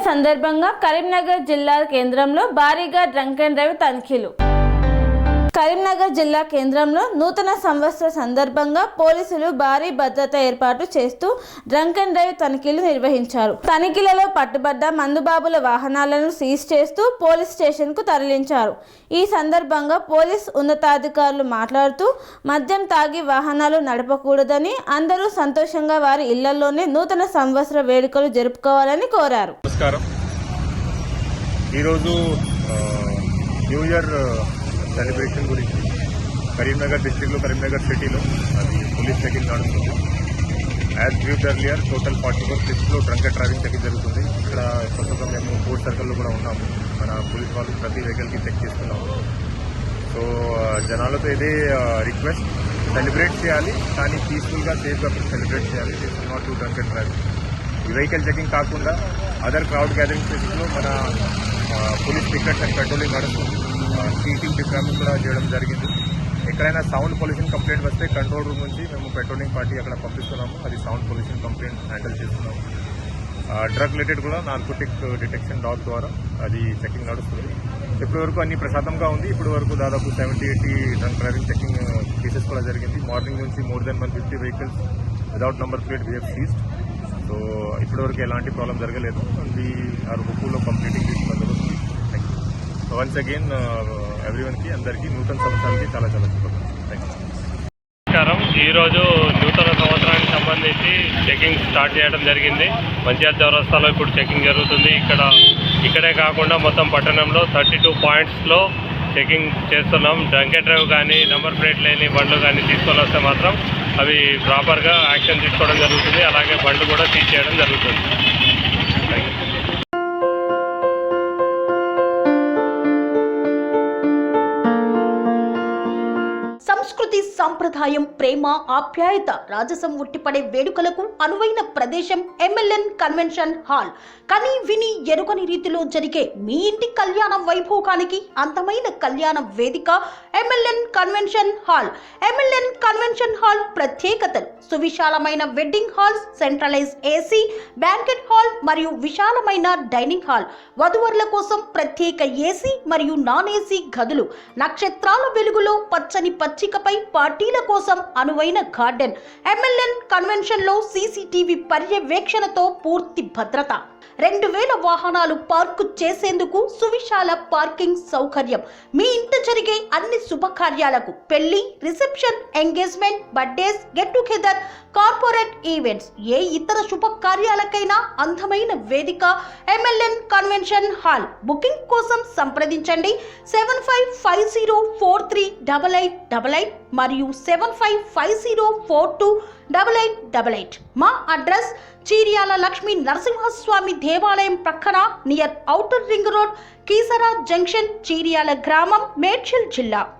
సందర్భంగా కరీంనగర్ జిల్లా కేంద్రంలో భారీగా డ్రంక్ అండ్ డ్రైవ్ తనిఖీలు. కరీంనగర్ జిల్లా కేంద్రంలో నూతన సంవత్సర సందర్భంగా పోలీసులు భారీ భద్రత ఏర్పాటు చేస్తూ డ్రంక్ అండ్ డ్రైవ్ తనిఖీలు నిర్వహించారు. తనిఖీలలో పట్టుబడ్డ మందుబాబుల వాహనాలను సీజ్ చేస్తూ పోలీస్ స్టేషన్కు తరలించారు. ఈ సందర్భంగా పోలీస్ ఉన్నతాధికారులు మాట్లాడుతూ మద్యం తాగి వాహనాలు నడపకూడదని, అందరూ సంతోషంగా వారి ఇళ్లలోనే నూతన సంవత్సర వేడుకలు జరుపుకోవాలని కోరారు. నమస్కారం. ఈరోజు న్యూ ఇయర్ సెలబ్రేషన్ గురించి కరీంనగర్ డిస్ట్రిక్ట్లో, కరీంనగర్ సిటీలో అది పోలీస్ చెకింగ్ నడుస్తుంది. యాజ్ బ్రీఫ్డ్ ఎర్లియర్ టోటల్ 44 ప్లేస్లో డ్రంక్ అండ్ డ్రైవింగ్ చెకింగ్ జరుగుతుంది. ఇక్కడ ప్రస్తుతం మేము 4 సర్కిల్లో కూడా ఉన్నాము. మన పోలీస్ వాళ్ళు ప్రతి వెహికల్కి చెక్ చేస్తున్నాము. సో జనాలతో ఇదే రిక్వెస్ట్, సెలబ్రేట్ చేయాలి కానీ పీస్ఫుల్గా, సేఫ్గా సెలబ్రేట్ చేయాలి. This is not to drunk and drive. ఈ వెహికల్ చెకింగ్ కాకుండా అదర్ క్రౌడ్ గ్యాదరింగ్ ప్లేసెస్లో మన పోలీస్ టికెట్స్ అండ్ పెట్రోలింగ్ నడుస్తుంది. సీటింగ్ డిప్రామింగ్ కూడా చేయడం జరిగింది. ఎక్కడైనా సౌండ్ పొల్యూషన్ కంప్లైంట్ వస్తే కంట్రోల్ రూమ్ నుంచి మేము పెట్రోలింగ్ పార్టీ అక్కడ పంపిస్తున్నాము. అది సౌండ్ పొల్యూషన్ కంప్లైంట్ హ్యాండిల్ చేస్తున్నాము. డ్రగ్ రిలేటెడ్ కూడా నార్కోటిక్ డిటెక్షన్ డాగ్ ద్వారా అది చెకింగ్ నడుస్తుంది. ఇప్పటి వరకు అన్ని ప్రశాంతంగా ఉంది. ఇప్పటి వరకు దాదాపు 70-80 డ్రంక్ డ్రైవింగ్ చెకింగ్ కేసెస్ కూడా జరిగింది. మార్నింగ్ నుంచి more than 150 vehicles without number plate we have seized. So ఇప్పటి వరకు ఎలాంటి ప్రాబ్లం జరగలేదు. We are hopeful of completing this బందోబస్తు. వన్స్ అగైన్ ఎవ్రీవన్కి, అందరికీ నూతన సంవత్సరానికి చాలా చాలా శుభాకాంక్షలు. నమస్కారం. ఈరోజు నూతన సంవత్సరానికి సంబంధించి చెకింగ్ స్టార్ట్ చేయడం జరిగింది. మంచిర్యాల చౌరస్తాలో ఇప్పుడు చెకింగ్ జరుగుతుంది. ఇక్కడే కాకుండా మొత్తం పట్టణంలో 32 పాయింట్స్లో చెకింగ్ చేస్తున్నాం. డ్రంక్ అండ్ డ్రైవ్ కానీ, నెంబర్ ప్లేట్ లేని బండ్లు కానీ తీసుకొని వస్తే మాత్రం అవి ప్రాపర్గా యాక్షన్ తీసుకోవడం జరుగుతుంది. అలాగే బండ్లు కూడా సీజ్ చేయడం జరుగుతుంది. సంస్కృతి, సంప్రదాయం, ప్రేమ, ఆప్యాయత, రాజసం ఉట్టిపడే వేడుకలకు అనువైన ప్రదేశం ఎంఎల్ఎన్ కన్వెన్షన్ హాల్. కని విని ఎరుగని రీతిలో జరిగే మీ ఇంటి కళ్యాణ వైభోగానికి అందమైన కళ్యాణ వేదిక MLN convention hall. MLN convention hall ప్రత్యేకతలు: సువిశాలమైన wedding halls, centralise AC banquet hall మరియు విశాలమైన డైనింగ్ హాల్, వధువరుల కోసం ప్రత్యేక ఏసీ మరియు నాన్ ఏసీ గదులు, నక్షత్రాల వెలుగులో పచ్చని పచ్చికపై పార్టీల కోసం అనువైన గార్డెన్. ఎంఎల్ఎన్ కన్వెన్షన్ లో సీసీటీవీ పర్యవేక్షణతో పూర్తి భద్రత. 2000 వాహనాలు పార్కు చేసేందుకు సువిశాల పార్కింగ్ సౌకర్యం. మీ ఇంట జరిగే అన్ని శుభకార్యాలకు, పెళ్లి, reception, engagement, birthdays, get together, corporate events, ఏ ఇతర శుభకార్యాలకైనా అందమైన వేదిక ఎంఎల్ఎన్ కన్వెన్షన్ హాల్. బుకింగ్ కోసం సంప్రదించండి 7550438888 మరియు 7550428888. మా అడ్రస్ చీర్యాల లక్ష్మీ నరసింహస్వామి దేవాలయం ప్రక్కన, near outer ring road, Keesara junction, Cheeryal గ్రామం, మేడ్చల్ జిల్లా.